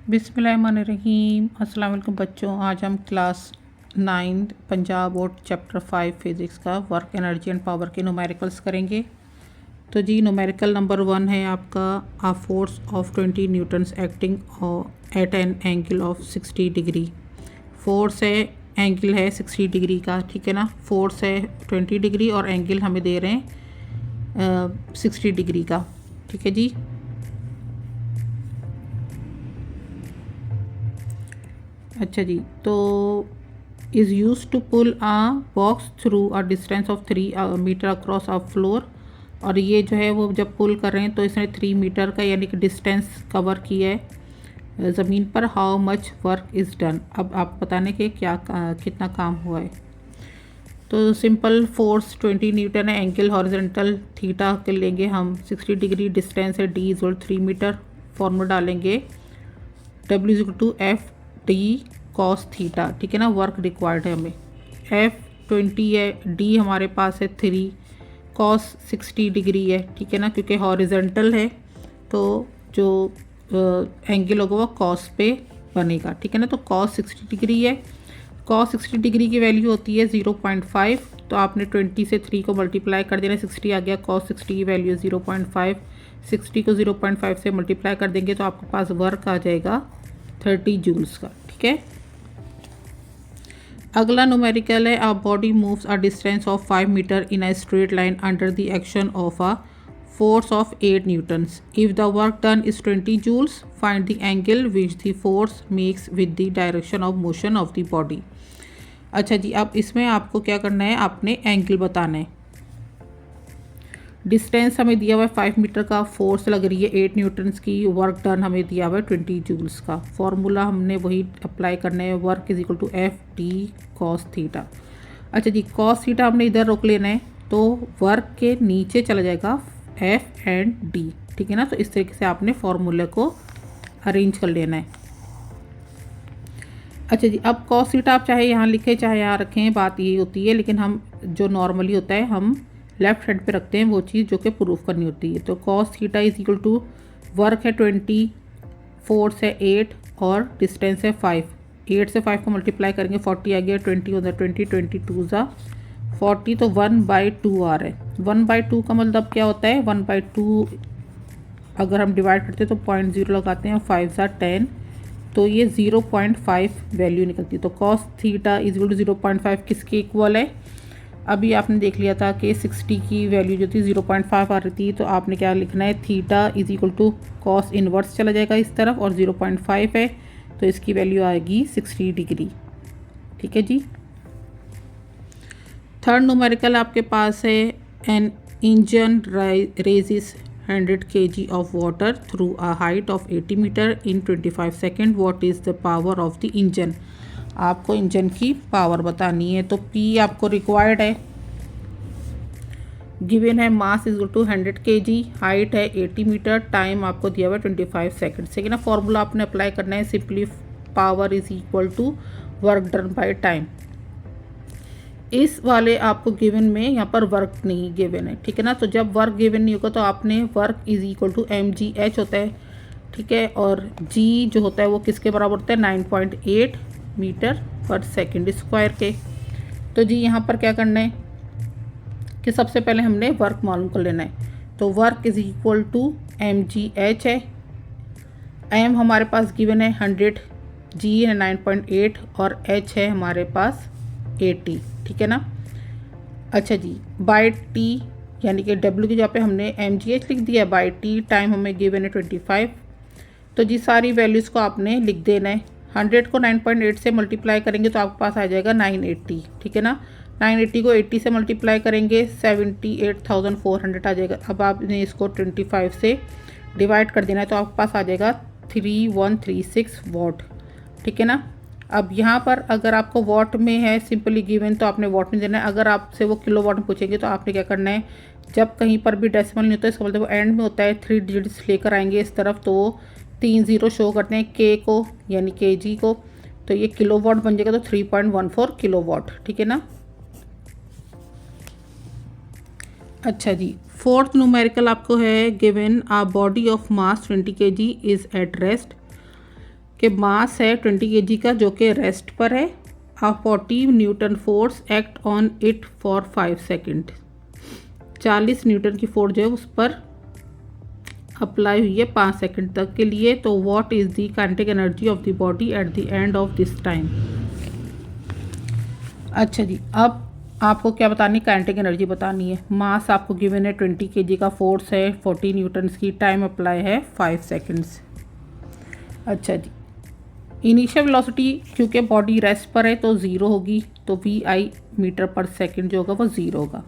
बिस्मिल्लाहिर्रहमानिर्रहीम। अस्सलाम वालेकुम बच्चों, आज हम class 9 Punjab board chapter 5 physics का वर्क एनर्जी एंड पावर के न्यूमेरिकल्स करेंगे। तो जी न्यूमेरिकल नंबर 1 है आपका a force of 20 newtons acting at an angle of 60 degree. Force है, एंगल है 60 डिग्री का, ठीक है ना। फोर्स है 20 डिग्री और एंगल हमें दे रहे हैं 60 डिग्री का, ठीक है जी। अच्छा जी, तो is use to pull a box through a distance of 3 metre across a floor. और ये जो है वो जब पुल कर रहे हैं तो इसने 3 मीटर का यानी कि डिस्टेंस कवर किया है ज़मीन पर। How much work is done. अब आप बताने के कितना काम हुआ है। तो सिंपल फोर्स 20 न्यूटन है, एंगल हॉरिजॉन्टल थीटा के लेंगे हम 60 डिग्री, डिस्टेंस है डी इज़ 3 मीटर। फॉर्मूला डालेंगे W is to F D cos theta, ठीक है ना। वर्क रिक्वायर्ड है हमें, एफ 20 है, डी हमारे पास है 3, कॉस 60 डिग्री है, ठीक है ना, क्योंकि हॉरिजॉन्टल है तो जो एंगल होगा वो कॉस पे बनेगा, ठीक है ना। तो कॉस 60 डिग्री है, कॉस 60 डिग्री की वैल्यू होती है 0.5। तो आपने 20 से 3 को मल्टीप्लाई कर देना, 60 आ गया, कॉस 60 की वैल्यू 0.5। 60 को 0.5 से मल्टीप्लाई कर देंगे तो आपके पास वर्क आ जाएगा 30 जूल्स का, ठीक है। अगला न्यूमेरिकल है a body moves a distance of 5 metre in a straight line under the action of a force of 8 newtons. If the work done is 20 joules, find the angle which the force makes with the direction of motion of the body. अच्छा जी, अब इसमें आपको क्या करना है, आपने angle बताना है। डिस्टेंस हमें दिया हुआ है 5 मीटर का, फोर्स लग रही है 8 न्यूटन्स की, वर्क डन हमें दिया हुआ है 20 जूल्स का। फॉर्मूला हमने वही अप्लाई करना है, work is equal to F D cos theta. अच्छा जी, कॉस थीटा हमने इधर रोक लेना है तो वर्क के नीचे चला जाएगा एफ एंड डी, ठीक है ना। तो इस तरीके से आपने फॉर्मूले को अरेंज कर लेना है। अच्छा जी, अब कॉस थीटा आप चाहे यहाँ लिखें चाहे यहाँ रखें, बात यही होती है, लेकिन हम जो नॉर्मली होता है हम लेफ्ट हैंड पे रखते हैं वो चीज़ जो कि प्रूफ करनी होती है। तो cos theta is equal to work है 20, फोर्स है 8 और डिस्टेंस है 5। 8 से 5 को मल्टीप्लाई करेंगे 40 आ गया, 20 होता है 20, 22 ज़ा 40, तो 1/2 आ रहा है। 1/2 का मतलब क्या होता है, 1/2 अगर हम डिवाइड करते हैं तो 0.0 लगाते हैं, 5 ज़ा 10, तो ये 0.5 वैल्यू निकलती है। तो cos theta is equal to 0.5 किसके इक्वल है। अभी आपने देख लिया था कि 60 की वैल्यू जो थी 0.5 आ रही थी, तो आपने क्या लिखना है, theta is equal to cos inverse चला जाएगा इस तरफ और 0.5 है तो इसकी वैल्यू आएगी 60 डिग्री, ठीक है जी। थर्ड न्यूमेरिकल आपके पास है an engine raises 100 kg of water through a height of 80 metre in 25 second. What is the power of the engine. आपको इंजन की पावर बतानी है। तो P आपको रिक्वायर्ड है, गिवन है mass is to 100 kg, height है 80 मीटर, टाइम आपको दिया हुआ है 25 सेकेंड। सेकेंड ना फॉर्मूला आपने अप्लाई करना है, simply power is equal to work done by time. इस वाले आपको गिवन में यहाँ पर वर्क नहीं गिवन है, ठीक है ना। तो जब वर्क गिवन नहीं होगा तो आपने work is equal to mgh होता है, ठीक है, और g जो होता है वो किसके बराबर होता है, 9.8 मीटर पर सेकेंड स्क्वायर के। तो जी यहाँ पर क्या करना है कि सबसे पहले हमने वर्क मालूम कर लेना है। तो work is equal to mgh है, m हमारे पास गिवन है 100, g है 9.8 और h है हमारे पास 80, ठीक है ना। अच्छा जी, बाय टी यानी कि W की जगह पे हमने mgh लिख दिया, बाय टी टाइम हमें गिवन है 25। तो जी सारी वैल्यूज़ को आपने लिख देना है। 100 को 9.8 से मल्टीप्लाई करेंगे तो आपके पास आ जाएगा 980, ठीक है ना। 980 को 80 से मल्टीप्लाई करेंगे 78,400 आ जाएगा। अब आपने इसको 25 से डिवाइड कर देना है तो आपके पास आ जाएगा 3136 वॉट, ठीक है ना। अब यहाँ पर अगर आपको वॉट में है सिंपली गिवन तो आपने वॉट में देना है। अगर आपसे वो किलो वॉट में पूछेंगे तो आपने क्या करना है, जब कहीं पर भी डेसिमल नहीं होता इसका मतलब वो एंड में होता है, 3 डिजिट्स लेकर आएंगे इस तरफ तो 3 0 शो करते हैं के को यानी kg को, तो ये किलो वॉट बन जाएगा, तो 3.14 किलो वॉट, ठीक है ना। अच्छा जी, फोर्थ न्यूमेरिकल आपको है given a body of mass 20 kg is at rest कि मास है 20 kg का जो कि रेस्ट पर है। 40 Newton force act on it for 5 second. 40 Newton की फोर्स जो है उस पर अप्लाई हुई है 5 सेकंड तक के लिए। तो what is the kinetic energy of the body at the end of this time. अच्छा जी, अब आपको क्या बतानी, काइनेटिक एनर्जी बतानी है। मास आपको गिवन है 20 kg का, फोर्स है 40 न्यूटन्स की, टाइम अप्लाई है 5 सेकंड्स। अच्छा जी, इनिशियल वेलोसिटी क्योंकि बॉडी रेस्ट पर है तो ज़ीरो होगी, तो VI मीटर पर सेकंड जो होगा वो ज़ीरो होगा।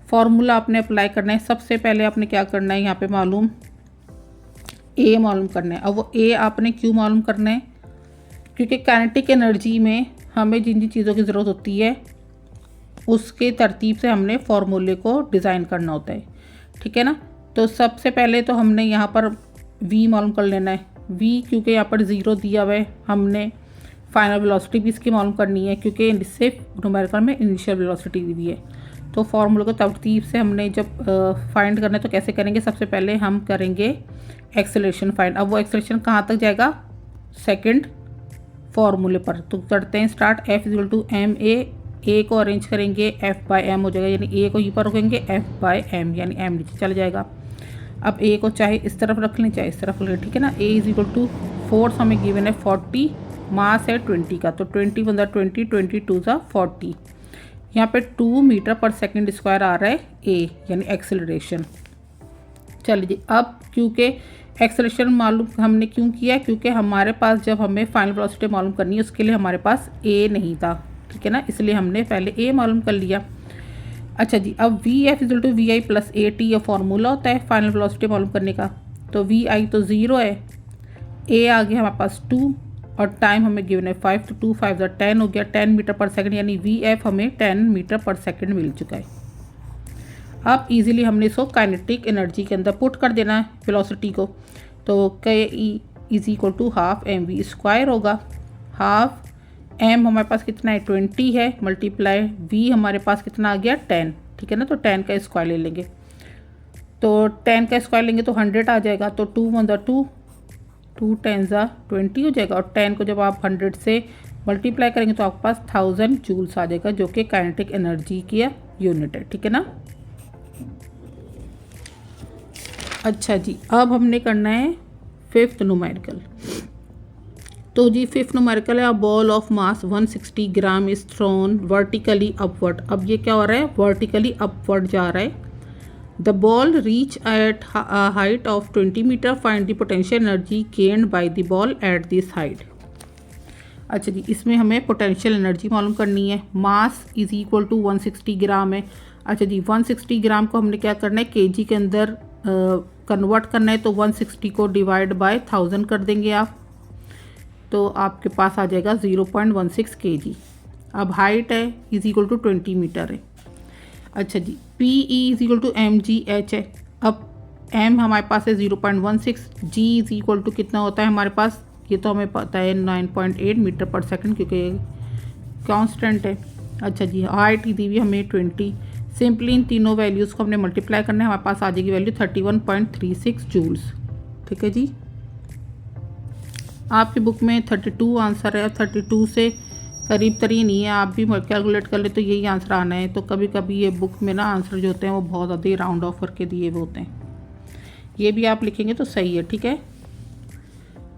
फॉर्मूला आपने अप्लाई करना है। सबसे पहले आपने क्या करना है, यहाँ पे मालूम A मालूम करना है। अब वो A आपने क्यों मालूम करना है, क्योंकि काइनेटिक एनर्जी में हमें जिन जिन चीज़ों की ज़रूरत होती है उसके तरतीब से हमने फार्मूले को डिज़ाइन करना होता है, ठीक है ना। तो सबसे पहले तो हमने यहाँ पर V मालूम कर लेना है। V क्योंकि यहाँ पर ज़ीरो दिया हुआ है, हमने फाइनल वेलोसिटी भी इसकी मालूम करनी है क्योंकि इससे न्यूमेरिकल में इनिशियल वेलोसिटी दी हुई है। तो फार्मूले को तरतीब से हमने जब फाइंड करना है तो कैसे करेंगे, सबसे पहले हम करेंगे एक्सेलरेशन फाइंड। अब वो एक्सेलरेशन कहाँ तक जाएगा, सेकंड फार्मूले पर। तो करते हैं स्टार्ट। F=ma, A को अरेंज करेंगे F/m हो जाएगा, यानी A को यहीं पर रखेंगे F/m, यानी m नीचे चला जाएगा। अब A को चाहे इस तरफ रख लें चाहे इस तरफ रख लें, ठीक है ना। A फोर्स हमें गिवन है 40, मास है 20 का, तो 20 × 20, 20 × 40। यहाँ पे 2 मीटर पर सेकंड स्क्वायर आ रहा है A, यानी एक्सेलरेशन। चलिए जी, अब क्योंकि एक्सेलरेशन मालूम हमने क्यों किया, क्योंकि हमारे पास जब हमें फाइनल वेलोसिटी मालूम करनी है उसके लिए हमारे पास A नहीं था, ठीक है ना, इसलिए हमने पहले A मालूम कर लिया। अच्छा जी, अब VF=VI + AT ये फार्मूला होता है फाइनल वेलोसिटी मालूम करने का। तो VI तो ज़ीरो है, A आ गया हमारे पास 2 और टाइम हमें गिवन है 5, तो 2 × 5 = 10 हो गया, 10 मीटर पर सेकंड, यानी VF हमें 10 मीटर पर सेकंड मिल चुका है। अब इजीली हमने इसको काइनेटिक एनर्जी के अंदर पुट कर देना है वेलोसिटी को। तो K = ½ mv² होगा। हाफ m हमारे पास कितना है 20 है, मल्टीप्लाई v हमारे पास कितना आ गया 10, ठीक है ना। तो 10 का स्क्वायर ले लेंगे, तो 10 का स्क्वायर लेंगे तो 100 आ जाएगा। तो 2 × 2, 2 × 20 हो जाएगा, और 10 को जब आप 100 से मल्टीप्लाई करेंगे तो आपके पास 1000 जूल्स आ जाएगा, जो कि काइनेटिक एनर्जी की यूनिट है, ठीक है ना। अच्छा जी, अब हमने करना है 5th न्यूमेरिकल। तो जी 5th न्यूमेरिकल है, a ball of mass 160 gram is thrown vertically upward. अब ये क्या हो रहा है, वर्टिकली अपवर्ड जा रहा है। The ball reach at height of 20 metre, find the potential energy gained by the ball at this height. अच्छा जी, इसमें हमें पोटेंशियल एनर्जी मालूम करनी है। मास = 160 ग्राम है। अच्छा जी, 160 ग्राम को हमने क्या करना है, केजी के अंदर कन्वर्ट करना है। तो 160 को डिवाइड बाय 1000 कर देंगे आप, तो आपके पास आ जाएगा 0.16 kg। अब हाइट है = 20 मीटर है। अच्छा जी, PE = mgh है। अब m हमारे पास है 0.16, g = कितना होता है हमारे पास, ये तो हमें पता है 9.8 मीटर पर सेकंड, क्योंकि कांस्टेंट है। अच्छा जी, हाइट दी हुई हमें 20। सिंपली इन तीनों वैल्यूज़ को हमने मल्टीप्लाई करना है, हमारे पास आ जाएगी वैल्यू 31.36 जूल्स, ठीक है जी। आपकी बुक में 32 आंसर है, 32 से करीब तरीन नहीं है, आप भी कैलकुलेट कर ले तो यही आंसर आना है। तो कभी कभी ये बुक में ना आंसर जो होते हैं वो बहुत ज़्यादा ही राउंड ऑफ करके दिए हुए होते हैं, ये भी आप लिखेंगे तो सही है, ठीक है।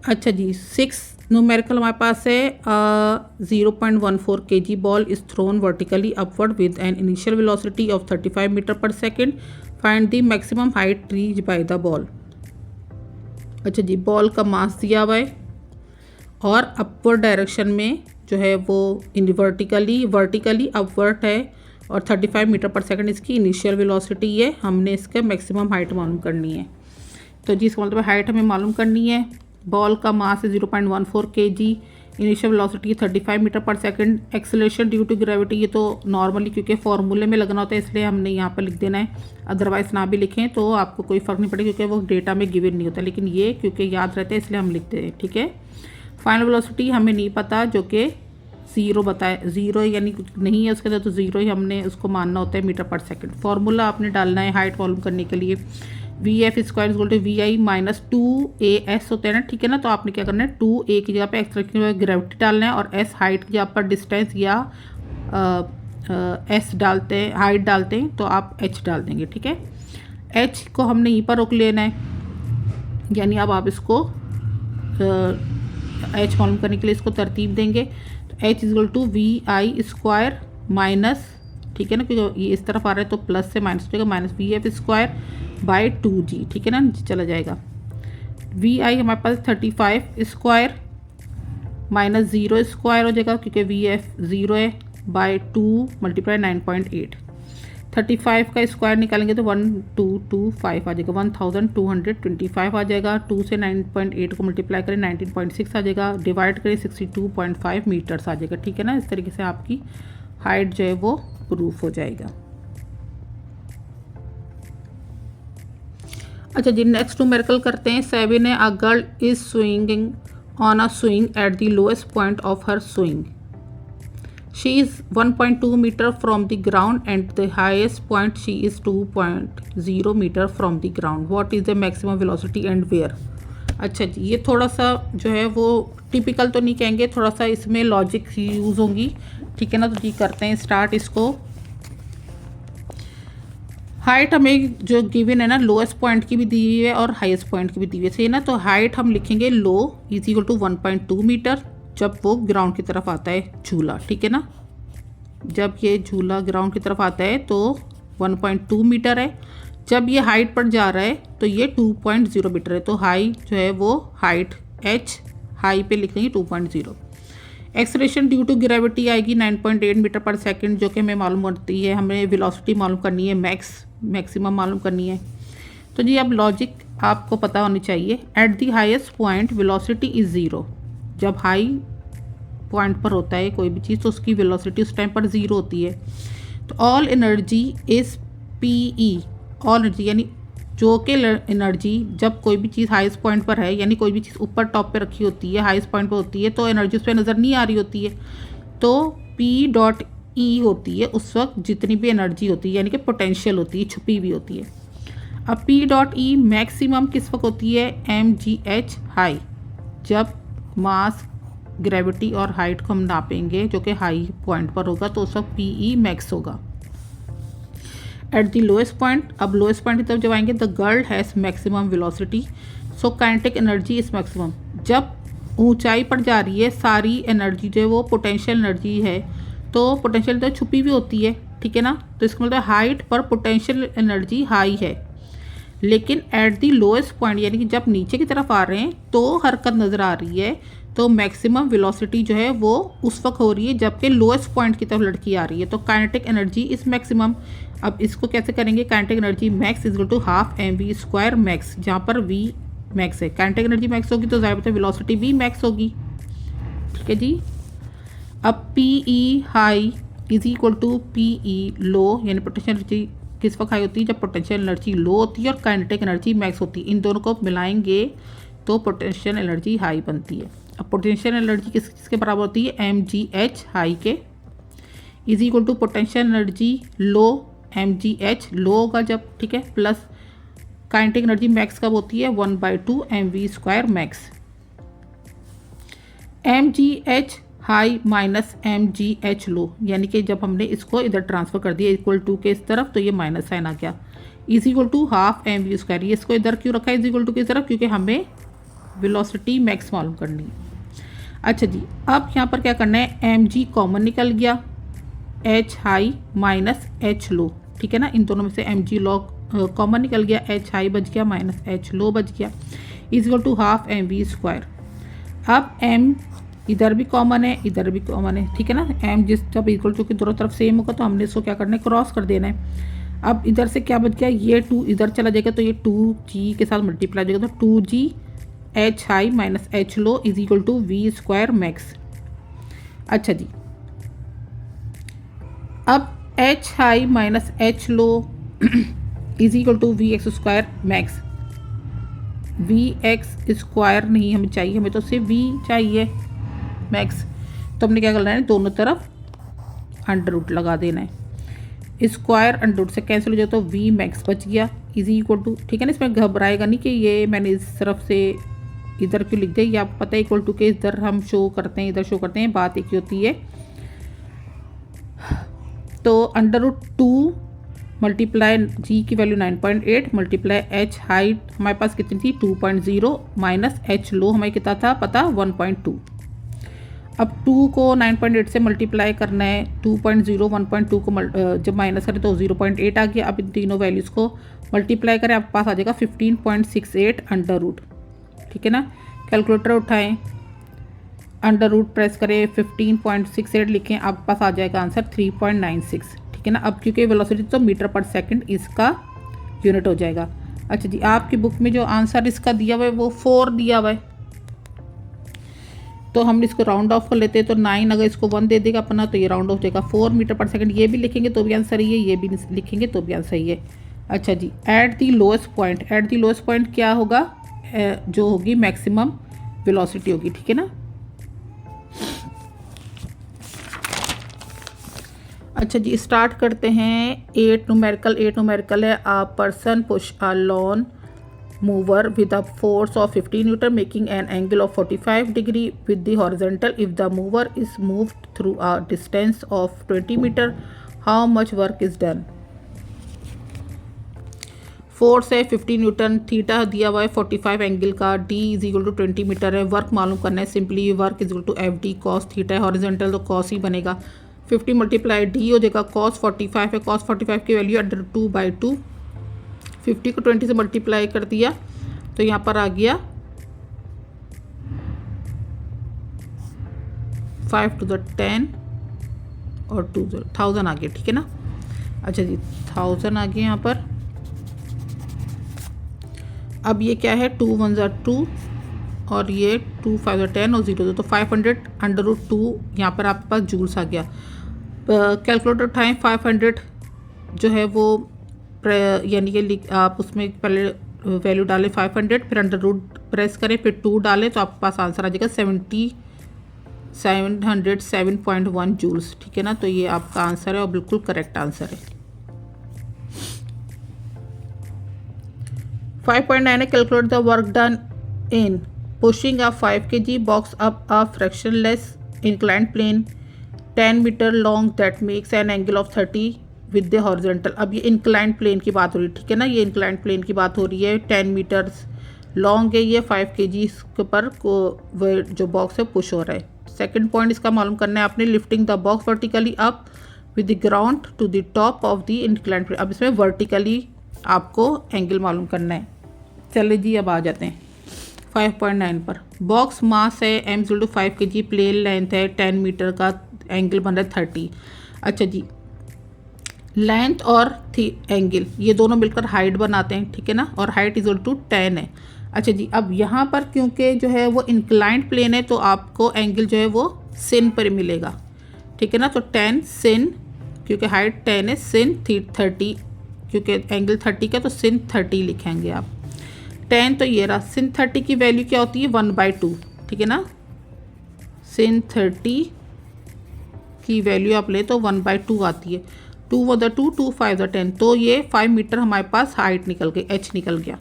अच्छा जी, 6th न्यूमेरिकल हमारे पास है 0.14 kg ball is thrown vertically upward with an initial velocity of 35 metre per second, find the maximum height reach by the ball. अच्छा जी, बॉल का मास दिया हुआ है और अपवर्ड डायरेक्शन में जो है वो वर्टिकली अपवर्ड है, और 35 मीटर पर सेकंड इसकी इनिशियल वेलोसिटी है। हमने इसका मैक्सिमम हाइट मालूम करनी है। तो जी इसका मतलब हाइट हमें मालूम करनी है। बॉल का मास है 0.14 kg, इनिशियल वेलोसिटी 35 मीटर पर second, acceleration due to gravity, ये तो नॉर्मली क्योंकि फॉर्मूले में लगना होता है इसलिए हमने यहाँ पर लिख देना है, अदरवाइज ना भी लिखें तो आपको कोई फ़र्क नहीं पड़ेगा क्योंकि वो डेटा में गिवन नहीं होता, लेकिन ये क्योंकि याद रहता है इसलिए हम लिखते हैं, ठीक है। फाइनल वेलोसिटी हमें नहीं पता, जो कि 0 बताए, 0 यानी कुछ नहीं है उसके अंदर, तो 0 ही हमने उसको मानना होता है मीटर पर सेकंड। फार्मूला आपने डालना है हाइट मालूम करने के लिए, V F square is equal to V I minus 2AS होते हैं ना, ठीक है ना। तो आपने क्या करना है 2A की जगह पे एक्स रखने के बाद ग्रेविटी डालना है और S हाइट की जगह पर डिस्टेंस या S डालते हैं, हाइट डालते हैं तो आप H डाल देंगे, ठीक है। H को हमने यहीं पर रोक लेना है, यानी अब आप इसको H मालूम करने के लिए इसको तरतीब देंगे। तो H is equal to V I square minus, ठीक है ना, क्योंकि ये इस तरफ आ रहा है तो प्लस से माइनस हो जाएगा, minus we F square by 2G, ठीक है ना, नीचे चला जाएगा। वी आई हमारे पास 35 स्क्वायर माइनस 0 स्क्वायर हो जाएगा क्योंकि वी एफ 0 है, बाई 2 मल्टीप्लाई 9.8। 35 का स्क्वायर निकालेंगे तो 1225 आ जाएगा, 1225 आ जाएगा। 2 से 9.8 को मल्टीप्लाई करें 19.6 आ जाएगा, डिवाइड करें 62.5 मीटर्स आ जाएगा, ठीक है ना। इस तरीके से आपकी हाइट जो है वो प्रूफ हो जाएगा। अच्छा जी, नेक्स्ट न्यूमेरिकल करते हैं। 7 है, a girl is swinging on a swing at the lowest point of her swing. She is 1.2 metre from the ground and the highest point she is 2.0 metre from the ground. What is the maximum velocity and where. अच्छा जी, ये थोड़ा सा जो है वो typical तो नहीं कहेंगे, थोड़ा सा इसमें लॉजिक यूज़ होंगी, ठीक है ना। तो जी करते हैं स्टार्ट इसको। हाइट हमें जो गिवन है ना, लोएस्ट पॉइंट की भी दी हुई है और हाईएस्ट पॉइंट की भी दी हुई है, सही ना। तो हाइट हम लिखेंगे लो इज इक्वल टू 1.2 मीटर जब वो ग्राउंड की तरफ आता है झूला, ठीक है ना। जब ये झूला ग्राउंड की तरफ आता है तो 1.2 मीटर है। जब ये हाइट पर जा रहा है तो ये 2.0 मीटर है। तो हाई जो है वो हाइट H हाई पे लिखेंगे 2.0। एक्सलेरेशन ड्यू टू ग्रेविटी आएगी 9.8 मीटर पर सेकंड, जो कि हमें मालूम होती है। हमें वेलोसिटी मालूम करनी है, मैक्सिमम मालूम करनी है। तो जी अब लॉजिक आपको पता होनी चाहिए। At the highest point velocity is 0। जब हाई पॉइंट पर होता है कोई भी चीज़ तो उसकी वेलोसिटी उस टाइम पर 0 होती है। तो all energy is PE, all energy यानी जो कि एनर्जी जब कोई भी चीज़ हाईएस्ट पॉइंट पर है, यानी कोई भी चीज़ ऊपर टॉप पे रखी होती है, हाईएस्ट पॉइंट पर होती है, तो एनर्जी उस पर नज़र नहीं आ रही होती है। तो P.E होती है उस वक्त जितनी भी एनर्जी होती है, यानी कि पोटेंशियल होती है, छुपी हुई होती है। अब P.E मैक्सिमम किस वक्त होती है, mgh हाई, जब मास, ग्रेविटी और हाइट को हम नापेंगे जो कि हाई पॉइंट पर होगा तो उस वक्त PE मैक्स होगा। एट द लोएस्ट पॉइंट, अब लोएस्ट पॉइंट की तरफ जब आएंगे, the girl has maximum velocity so kinetic energy is maximum. जब ऊंचाई पर जा रही है सारी एनर्जी जो है वो पोटेंशियल एनर्जी है, तो पोटेंशियल तो छुपी हुई होती है, ठीक है ना। तो इसका मतलब हाइट पर पोटेंशियल एनर्जी हाई है, लेकिन एट द लोएस्ट पॉइंट यानी कि जब नीचे की तरफ आ रहे हैं तो हरकत नज़र आ रही है, तो मैक्सिमम वेलोसिटी जो है वो उस वक्त हो रही है जबकि लोएस्ट पॉइंट की तरफ लड़की आ रही है। तो काइनेटिक एनर्जी इज मैक्सिमम। अब इसको कैसे करेंगे, kinetic energy max is equal to half mv square max, जहाँ पर v मैक्स है। काइनेटिक एनर्जी मैक्स होगी तो ज़ाहिर बात है वेलोसिटी भी मैक्स होगी, ठीक है जी। अब PE high is equal to PE low, यानी पोटेंशियल एनर्जी किस वक्त हाई होती है, जब पोटेंशियल एनर्जी लो होती है और काइनेटिक एनर्जी मैक्स होती है। इन दोनों को मिलाएंगे तो पोटेंशियल एनर्जी हाई बनती है। अब पोटेंशियल एनर्जी किसके बराबर होती है, mgh हाई के is equal to potential energy low, mgh low होगा जब, ठीक है, प्लस काइनेटिक एनर्जी मैक्स कब होती है, 1/2 mv square max. mgh high minus mgh लो, यानी कि जब हमने इसको इधर ट्रांसफ़र कर दिया इक्वल टू के इस तरफ तो ये माइनस साइन आ गया, is equal to half mv square. ये इसको इधर क्यों रखा है इज इक्वल टू की तरफ, क्योंकि हमें वेलोसिटी मैक्स मालूम करनी है। अच्छा जी, अब यहाँ पर क्या करना है, mg कॉमन निकल गया, h हाई माइनस h लो, ठीक है ना। इन दोनों में से mg लो कॉमन निकल गया, h हाई बच गया माइनस h लो बच गया, is equal to half mv square. अब m इधर भी कॉमन है इधर भी कॉमन है, ठीक है ना। m जिस जब इक्वल टू की दोनों तरफ सेम होगा तो हमने इसको क्या करना है, क्रॉस कर देना है। अब इधर से क्या बच गया, ये 2 इधर चला जाएगा तो ये 2g के साथ मल्टीप्लाई हो जाएगा, तो 2g h high minus h low is equal to v square max. अच्छा जी, अब h high minus h low is equal to V X square max. V X square नहीं हमें चाहिए, हमें तो सिर्फ v चाहिए मैक्स। तो हमने क्या करना है, दोनों तरफ अंडर रूट लगा देना है। स्क्वायर अंडर रूट से कैंसिल हो जाए तो वी मैक्स बच गया इजी इक्वल टू, ठीक है ना। इसमें घबराएगा नहीं कि ये मैंने इस तरफ से इधर क्यों लिख दिया, ये आपको पता है इक्वल टू के इधर हम शो करते हैं इधर शो करते हैं, बात एक ही होती है। तो अंडर रूट 2 मल्टीप्लाई जी की वैल्यू 9.8 मल्टीप्लाई एच हाइट हमारे पास कितनी थी 2.0 माइनस एच लो हमें कितना था पता 1.2। अब 2 को 9.8 से मल्टीप्लाई करना है, 2.0 1.2 को जब माइनस करें तो 0.8 आ गया। अब इन तीनों वैल्यूज़ को मल्टीप्लाई करें आपके पास आ जाएगा 15.68 अंडर रूट, ठीक है ना। कैलकुलेटर उठाएं, अंडर रूट प्रेस करें, 15.68 लिखें, आपके पास आ जाएगा आंसर 3.96, ठीक है ना। अब क्योंकि वेलोसिटी तो मीटर पर सेकंड इसका यूनिट हो जाएगा। अच्छा जी, आपकी बुक में जो आंसर इसका दिया हुआ है वो 4 दिया हुआ है, तो हम इसको राउंड ऑफ कर लेते हैं। तो 9 अगर इसको 1 दे देगा अपना तो ये राउंड ऑफ हो जाएगा 4 मीटर पर सेकंड। ये भी लिखेंगे तो भी आंसर सही है, ये भी लिखेंगे तो भी आंसर सही है। अच्छा जी, at the lowest point, at the lowest point क्या होगा, जो होगी मैक्सिमम वेलोसिटी होगी, ठीक है ना। अच्छा जी, स्टार्ट करते हैं। 8 न्यूमेरिकल है। A person push a lawn mover with a force of 15 Newton making an angle of 45 degree with the horizontal. If the mover is moved through a distance of 20 meter, how much work is done? Force है 15 Newton, theta दिया हुआ है 45 angle का, D is equal to 20 metre है। Work मालूम करना है, simply work is equal to F D cos theta है, हॉरिजॉन्टल तो कॉस ही बनेगा। 50 मल्टीप्लाई डी हो जाएगा कॉस 45 है, कॉस 45 की वैल्यू अंडर 2/2। 50 को 20 से मल्टीप्लाई कर दिया तो यहाँ पर आ गया 5 to the 10 और 1000 आ गया, ठीक है ना। अच्छा जी, 1000 आ गया यहाँ पर। अब ये क्या है 2 1 2 और ये 2 5 10 और 0 तो 500 अंडर रूट 2 यहाँ पर आपके पास जूल्स आ गया। कैलकुलेटर उठाएं, 500 जो है वो यानी कि आप उसमें पहले वैल्यू डालें 500, फिर अंडर रूट प्रेस करें, फिर 2 डालें तो आपके पास आंसर आ जाएगा 707.1 जूल्स, ठीक है ना। तो ये आपका आंसर है और बिल्कुल करेक्ट आंसर है। 5.9 है, calculate the work done in pushing a 5 kg box up a frictionless inclined plane 10 metre long that makes an angle of 30 with the horizontal. अब ये इंक्लाइंड प्लेन की बात हो रही है, ठीक है ना। ये इंक्लाइंड प्लेन की बात हो रही है, 10 मीटर्स लॉन्ग है, ये 5 kg के पर जो बॉक्स है पुश हो रहा है। सेकंड पॉइंट इसका मालूम करना है आपने, lifting the box vertically up with the ground to the top of the inclined plane. अब इसमें वर्टिकली आपको एंगल मालूम करना है। चलिए जी, अब आ जाते हैं 5.9 पर। बॉक्स मास है m = 5 kg, प्लेन लेंथ है 10 मीटर का, एंगल बन रहा है 30। अच्छा जी, लेंथ और एंगल ये दोनों मिलकर हाइट बनाते हैं, ठीक है ना, और हाइट इज टू 10 है। अच्छा जी, अब यहाँ पर क्योंकि जो है वो इंक्लाइंड प्लेन है तो आपको एंगल जो है वो सिन पर मिलेगा, ठीक है ना। तो 10 सिन, क्योंकि हाइट 10 है, सिन 30 क्योंकि एंगल 30 का तो सिन 30 लिखेंगे आप। 10 तो ये रहा, सिन 30 की वैल्यू क्या होती है 1/2, ठीक है ना। सिन 30 की वैल्यू आप ले तो 1/2 आती है। 2 × 2 2 5 × 10 तो ये 5 मीटर हमारे पास हाइट निकल गई, एच निकल गया।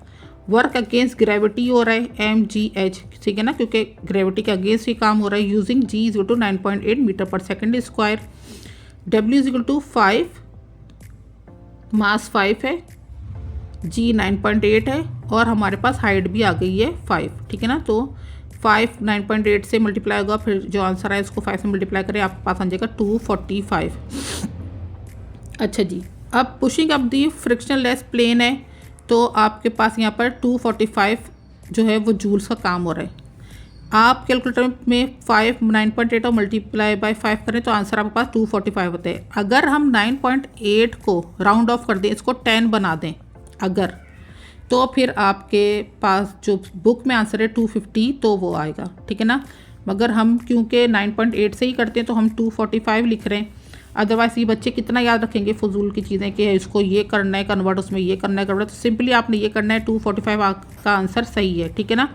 वर्क अगेंस्ट ग्रेविटी हो रहा है mgh, ठीक है ना, क्योंकि ग्रेविटी के अगेंस्ट ही काम हो रहा है। यूजिंग g = 9.8 मीटर पर सेकंड स्क्वायर। w = 5, मास 5 है, g 9.8 है और हमारे पास हाइट भी आ गई है 5, ठीक है ना। तो 5 9.8 से मल्टीप्लाई होगा, फिर जो आंसर है उसको 5 से मल्टीप्लाई करें, आपके पास आ जाएगा 245। अच्छा जी, अब pushing up the frictionless plane है तो आपके पास यहाँ पर 245 जो है वो जूल्स का काम हो रहा है। आप कैलकुलेटर में 9.8 और मल्टीप्लाई बाय 5 करें तो आंसर आपके पास 245 होता है। अगर हम 9.8 को राउंड ऑफ कर दें, इसको 10 बना दें अगर, तो फिर आपके पास जो बुक में आंसर है 250 तो वो आएगा, ठीक है ना। मगर हम क्योंकि 9.8 से ही करते हैं तो हम 245 लिख रहे हैं। अदरवाइज ये बच्चे कितना याद रखेंगे फजूल की चीज़ें कि इसको ये करना है कन्वर्ट, उसमें ये करना है कन्वर्ट। तो सिंपली आपने ये करना है, 245 का आंसर सही है, ठीक है ना।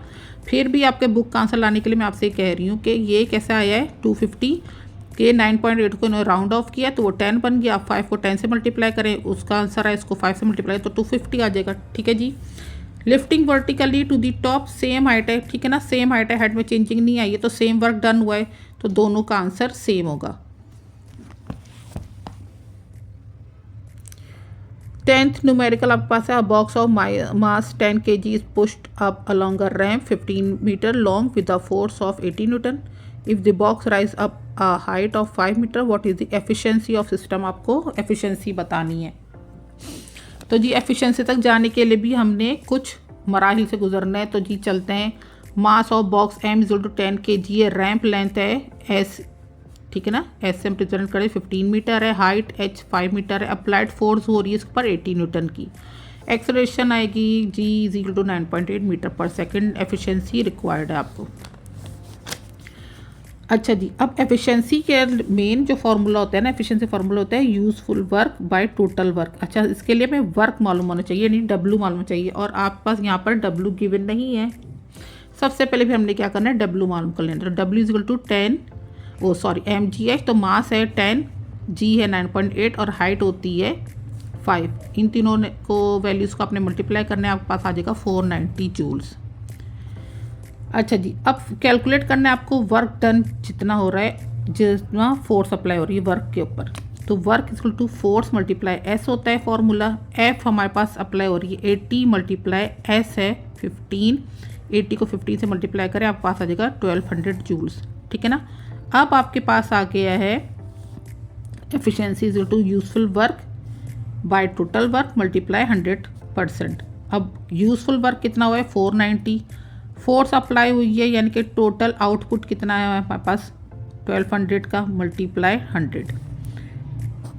फिर भी आपके बुक का आंसर लाने के लिए मैं आपसे कह रही हूँ कि ये कैसे आया है 250, के 9.8 को इन्होंने राउंड ऑफ किया तो वो 10 बन गया। 5 को 10 से मल्टीप्लाई करें, उसका आंसर है इसको 5 से मल्टीप्लाई तो 250 आ जाएगा। ठीक है जी। Lifting vertically to the top, same height है, ठीक है ना, सेम हाइट है, हाइट में चेंजिंग नहीं आई है, तो सेम वर्क डन हुआ है, तो दोनों का आंसर सेम होगा। 10th न्यूमेरिकल आपके पास है, a box of mass 10 kg is pushed up along a ramp 15 metre long with a force of 80 newton. If the box rise up a height of 5 metre, what is the efficiency of system, आपको efficiency बतानी है। तो जी efficiency तक जाने के लिए भी हमने कुछ मराहिल से गुजरना है, तो जी चलते हैं। Mass of box m is to 10 kg है, रैम्प लेंथ है s, ठीक है ना, एस से हम रिप्रेजेंट करें 15 मीटर है, हाइट h 5 मीटर है, अप्लाइड फोर्स हो रही है इस पर 80 न्यूटन की, एक्सेलरेशन आएगी g is equal to 9.8 metre पर सेकंड, एफिशिएंसी रिक्वायर्ड है आपको। अच्छा जी, अब एफिशिएंसी के मेन जो फार्मूला होता है ना, एफिशिएंसी फार्मूला होता है useful work by total work. अच्छा, इसके लिए हमें वर्क मालूम होना चाहिए, नहीं W मालूम चाहिए, और आपके पास यहाँ पर W गिवन नहीं है। सबसे पहले भी हमने क्या करना है, W मालूम कर लेना। तो W is equal to 10 mgh, तो मास है 10, g है 9.8 और हाइट होती है 5। इन तीनों को वैल्यूज़ को आपने मल्टीप्लाई करना है, आपके पास आ जाएगा 490 जूल्स। अच्छा जी, अब कैलकुलेट करना है आपको वर्क डन जितना हो रहा है, जितना फोर्स अप्लाई हो रही है वर्क के ऊपर। तो work equal to force multiply S होता है फॉर्मूला। एफ हमारे पास अप्लाई हो रही है 80 मल्टीप्लाई एस है 15, 80 को 15 से मल्टीप्लाई करें, आपके पास आ जाएगा 1200 जूल्स। ठीक है ना। अब आपके पास आ गया है efficiency is to useful work by total work multiply 100%। अब यूजफुल वर्क कितना हुआ है 490, फोर्स अप्लाई हुई है यानी कि टोटल आउटपुट कितना है हमारे पास 1200 का मल्टीप्लाई 100।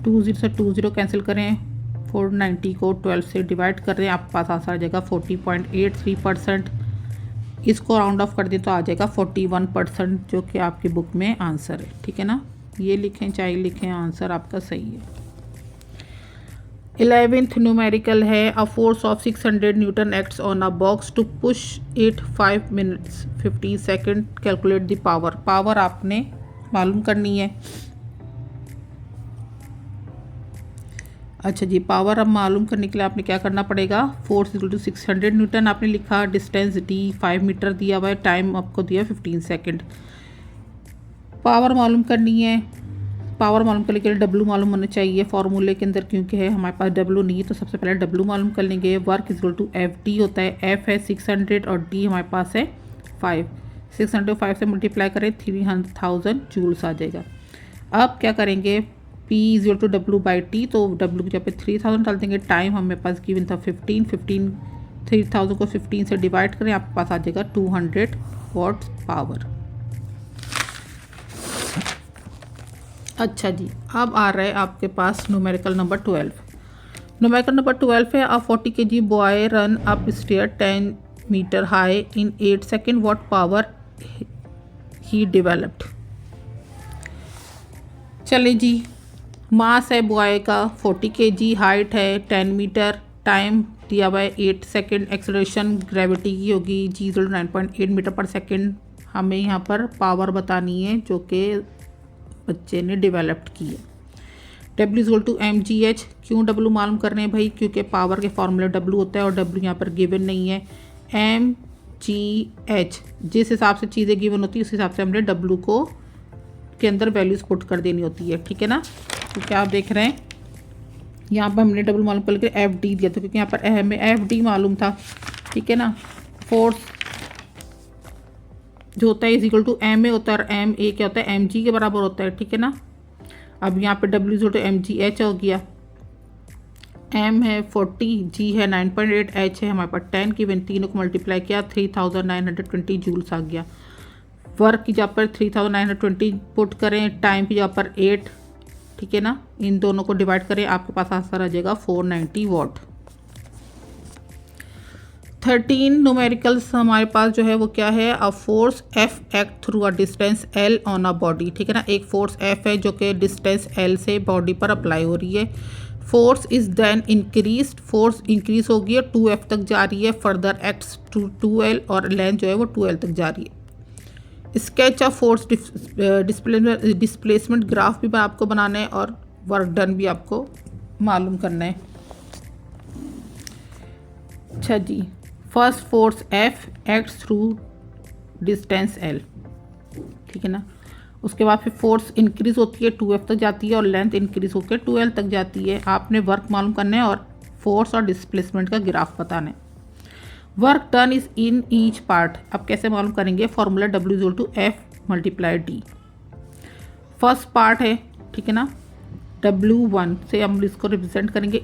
20 से 20 कैंसिल करें, 490 को 12 से डिवाइड कर रहे हैं, आपके पास आंसर आ जाएगा 40.83%। इसको राउंड ऑफ कर दें तो आ जाएगा 41%, जो कि आपकी बुक में आंसर है। ठीक है ना, ये लिखें चाहे लिखें, आंसर आपका सही है। 11th न्यूमेरिकल है, a force of 600 newton acts on a box to push it 5 minutes 15 second, calculate the power. Power आपने मालूम करनी है। अच्छा जी, पावर अब मालूम करने के लिए आपने क्या करना पड़ेगा, फोर्स इक्वल टू 600 न्यूटन आपने लिखा, डिस्टेंस d 5 मीटर दिया हुआ है, टाइम आपको दिया 15 सेकेंड। पावर मालूम करनी है, पावर मालूम करने के लिए W मालूम होना चाहिए फॉर्मूले के अंदर, क्योंकि है हमारे पास W नहीं है तो सबसे पहले W मालूम कर लेंगे। वर्क इक्वल टू FD होता है, F है 600 और D हमारे पास है 5। 605 से मल्टीप्लाई करें 300,000 जूल्स आ जाएगा। अब क्या करेंगे, P is to W by T, तो W की जगह पे 3000 डाल देंगे। टाइम हमें पास गिवन था 15, 3000 को 15 से डिवाइड करें, आपके पास आ जाएगा 200 वॉट्स पावर। अच्छा जी, अब आ रहा है आपके पास न्यूमेरिकल नंबर 12। न्यूमेरिकल नंबर 12 है, a 40 kg boy run up stair 10 metre high in 8 second, what power he developed. चले जी, मास है बॉय का 40 kg, हाइट है 10 मीटर, टाइम दिया हुआ है 8 सेकेंड, एक्सेलरेशन ग्रेविटी की होगी g 9.8 मीटर पर सेकेंड। हमें यहाँ पर पावर बतानी है जो कि बच्चे ने डेवलप्ड की है। W is equal to mgh, क्यों W मालूम कर रहे हैं भाई, क्योंकि पावर के फॉर्मूले W होता है और W यहाँ पर गिवन नहीं है। mgh, जिस हिसाब से चीज़ें गिवन होती है उस हिसाब से हमने W को के अंदर वैल्यूज पुट कर देनी होती है। ठीक है ना, तो क्या आप देख रहे हैं यहाँ पर हमने W मालूम करके FD दिया था, क्योंकि यहाँ पर हमें FD मालूम था। ठीक है ना, फोर्स जो होता है is equal to M A होता है और एम ए क्या होता है एम जी के बराबर होता है। ठीक है ना, अब यहाँ पे W is equal to M G H हो गया, एम है 40, जी है 9.8, एच है हमारे पास 10 की, इन तीनों को मल्टीप्लाई किया 3920 जूल्स आ गया। वर्क की जगह पर 3920 पुट करें, टाइम की जगह पर 8। ठीक है ना, इन दोनों को डिवाइड करें, आपके पास आंसर आ जाएगा 490 वॉट। 13 न्यूमेरिकल्स हमारे पास जो है वो क्या है, a force F act through a distance L on a body. ठीक है ना, एक फोर्स F है जो कि डिस्टेंस L से बॉडी पर अप्लाई हो रही है। Force is then increase, force increase हो गई है 2F तक जा रही है, फर्दर एक्ट्स टू 2L और लेंथ जो है वो 2L तक जा रही है। Sketch of force displacement graph भी आपको बनाना है और वर्क डन भी आपको मालूम करना है। अच्छा जी, first force F acts through distance L, ठीक है ना। उसके बाद फिर फोर्स इंक्रीज होती है 2F तक जाती है और लेंथ इंक्रीज होकर 2L तक जाती है। आपने वर्क मालूम करना है और फोर्स और डिस्प्लेसमेंट का ग्राफ बताना है। Work done is in each part, अब कैसे मालूम करेंगे, फॉर्मूला W=F×D। फर्स्ट पार्ट है, ठीक है ना, W1 से हम इसको रिप्रेजेंट करेंगे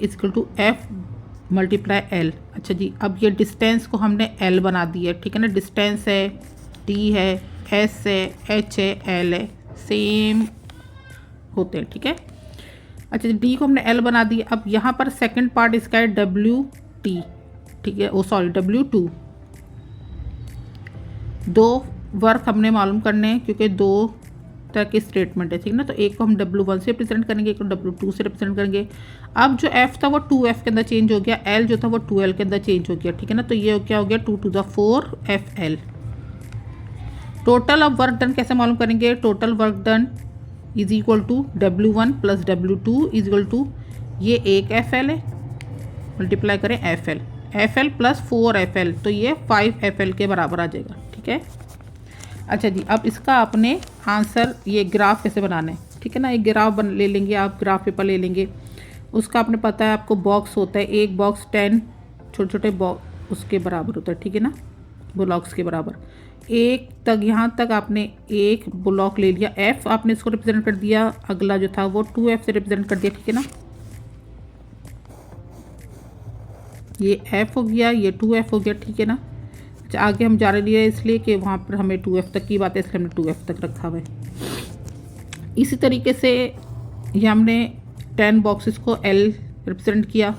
F×L। अच्छा जी, अब ये डिस्टेंस को हमने L बना दी है, ठीक है ना। डिस्टेंस है D है, S है, H है, L है, सेम होते हैं, ठीक है। अच्छा, D को हमने L बना दिया। अब यहाँ पर सेकंड पार्ट इसका है WT, ठीक है, W2। दो वर्क हमने मालूम करने हैं क्योंकि दो तरह की स्टेटमेंट है, ठीक है ना। तो एक को हम W1 से रिप्रेजेंट करेंगे, एक को W2 से रिप्रेजेंट करेंगे। अब जो F था वो 2F के अंदर चेंज हो गया, L जो था वो 2L के अंदर चेंज हो गया, ठीक है ना। तो ये क्या हो गया, 2⁴ FL। टोटल अब वर्क डन कैसे मालूम करेंगे, total work done is equal to W1 + W2 is equal to ये एक FL है, मल्टीप्लाई करें FL + 4FL, तो ये 5FL के बराबर आ जाएगा, ठीक है। अच्छा जी, अब इसका आपने आंसर ये ग्राफ कैसे बनाना है, ठीक है ना। एक ग्राफ ले लेंगे आप, ग्राफ पेपर ले लेंगे, उसका आपने पता है आपको बॉक्स होता है, एक बॉक्स 10 छोटे छोटे बॉक्स उसके बराबर होता है, ठीक है ना, ब्लॉक्स के बराबर। एक तक यहाँ तक आपने एक ब्लॉक ले लिया, F आपने इसको रिप्रेजेंट कर दिया, अगला जो था वो 2F से रिप्रेजेंट कर दिया, ठीक है ना। ये F हो गया, ये 2F हो गया, ठीक है ना। अच्छा, आगे हम जा रहे हैं इसलिए कि वहाँ पर हमें 2F तक की बात है, इसलिए हमने 2F तक रखा हुआ है। इसी तरीके से ये हमने 10 बॉक्सेस को L रिप्रेजेंट किया।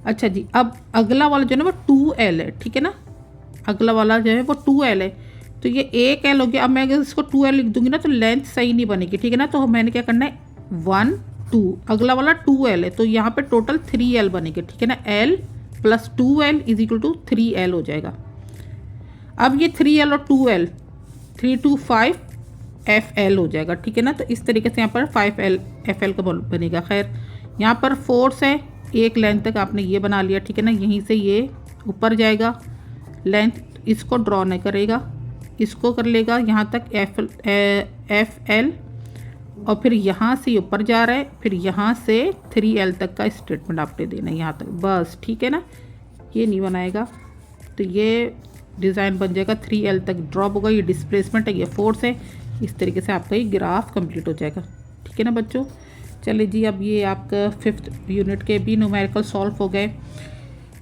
अच्छा जी, अब अगला वाला जो है ना वो 2L है, ठीक है ना। अगला वाला जो है वो 2L है, तो ये एक L हो गया। अब मैं अगर इसको 2L लिख दूंगी ना तो लेंथ सही नहीं बनेगी, ठीक है ना। तो मैंने क्या करना है, 1 2, अगला वाला 2L है, तो यहाँ पे टोटल 3L बनेंगे, ठीक है ना। L + 2L is equal to 3L हो जाएगा। अब ये 3L और 2L 3 2 5 FL हो जाएगा, ठीक है ना। तो इस तरीके से यहाँ पर 5L FL का बनेगा। खैर, यहाँ पर फोर्स है, एक लेंथ तक आपने ये बना लिया, ठीक है ना। यहीं से ये ऊपर जाएगा, लेंथ इसको ड्रॉ नहीं करेगा, इसको कर लेगा यहाँ तक FL, और फिर यहाँ से ऊपर जा रहा है, फिर यहाँ से 3L तक का स्टेटमेंट आपने देना है यहाँ तक, बस, ठीक है ना। ये नहीं बनाएगा तो ये डिज़ाइन बन जाएगा, 3L तक ड्रॉप होगा, ये डिस्प्लेसमेंट है, ये फोर्स है। इस तरीके से आपका ये ग्राफ कंप्लीट हो जाएगा, ठीक है ना बच्चों। चलिए जी, अब ये आपका 5th यूनिट के भी न्यूमेरिकल सॉल्व हो गए।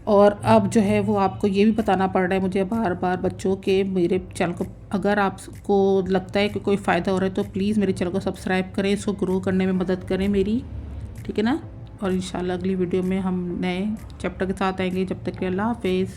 और अब जो है वो आपको ये भी बताना पड़ रहा है मुझे बार बार बच्चों के, मेरे चैनल को अगर आपको लगता है कि कोई फ़ायदा हो रहा है तो प्लीज़ मेरे चैनल को सब्सक्राइब करें, इसको ग्रो करने में मदद करें मेरी, ठीक है ना। और इंशाल्लाह अगली वीडियो में हम नए चैप्टर के साथ आएंगे। जब तक के अल्लाह हाफिज़।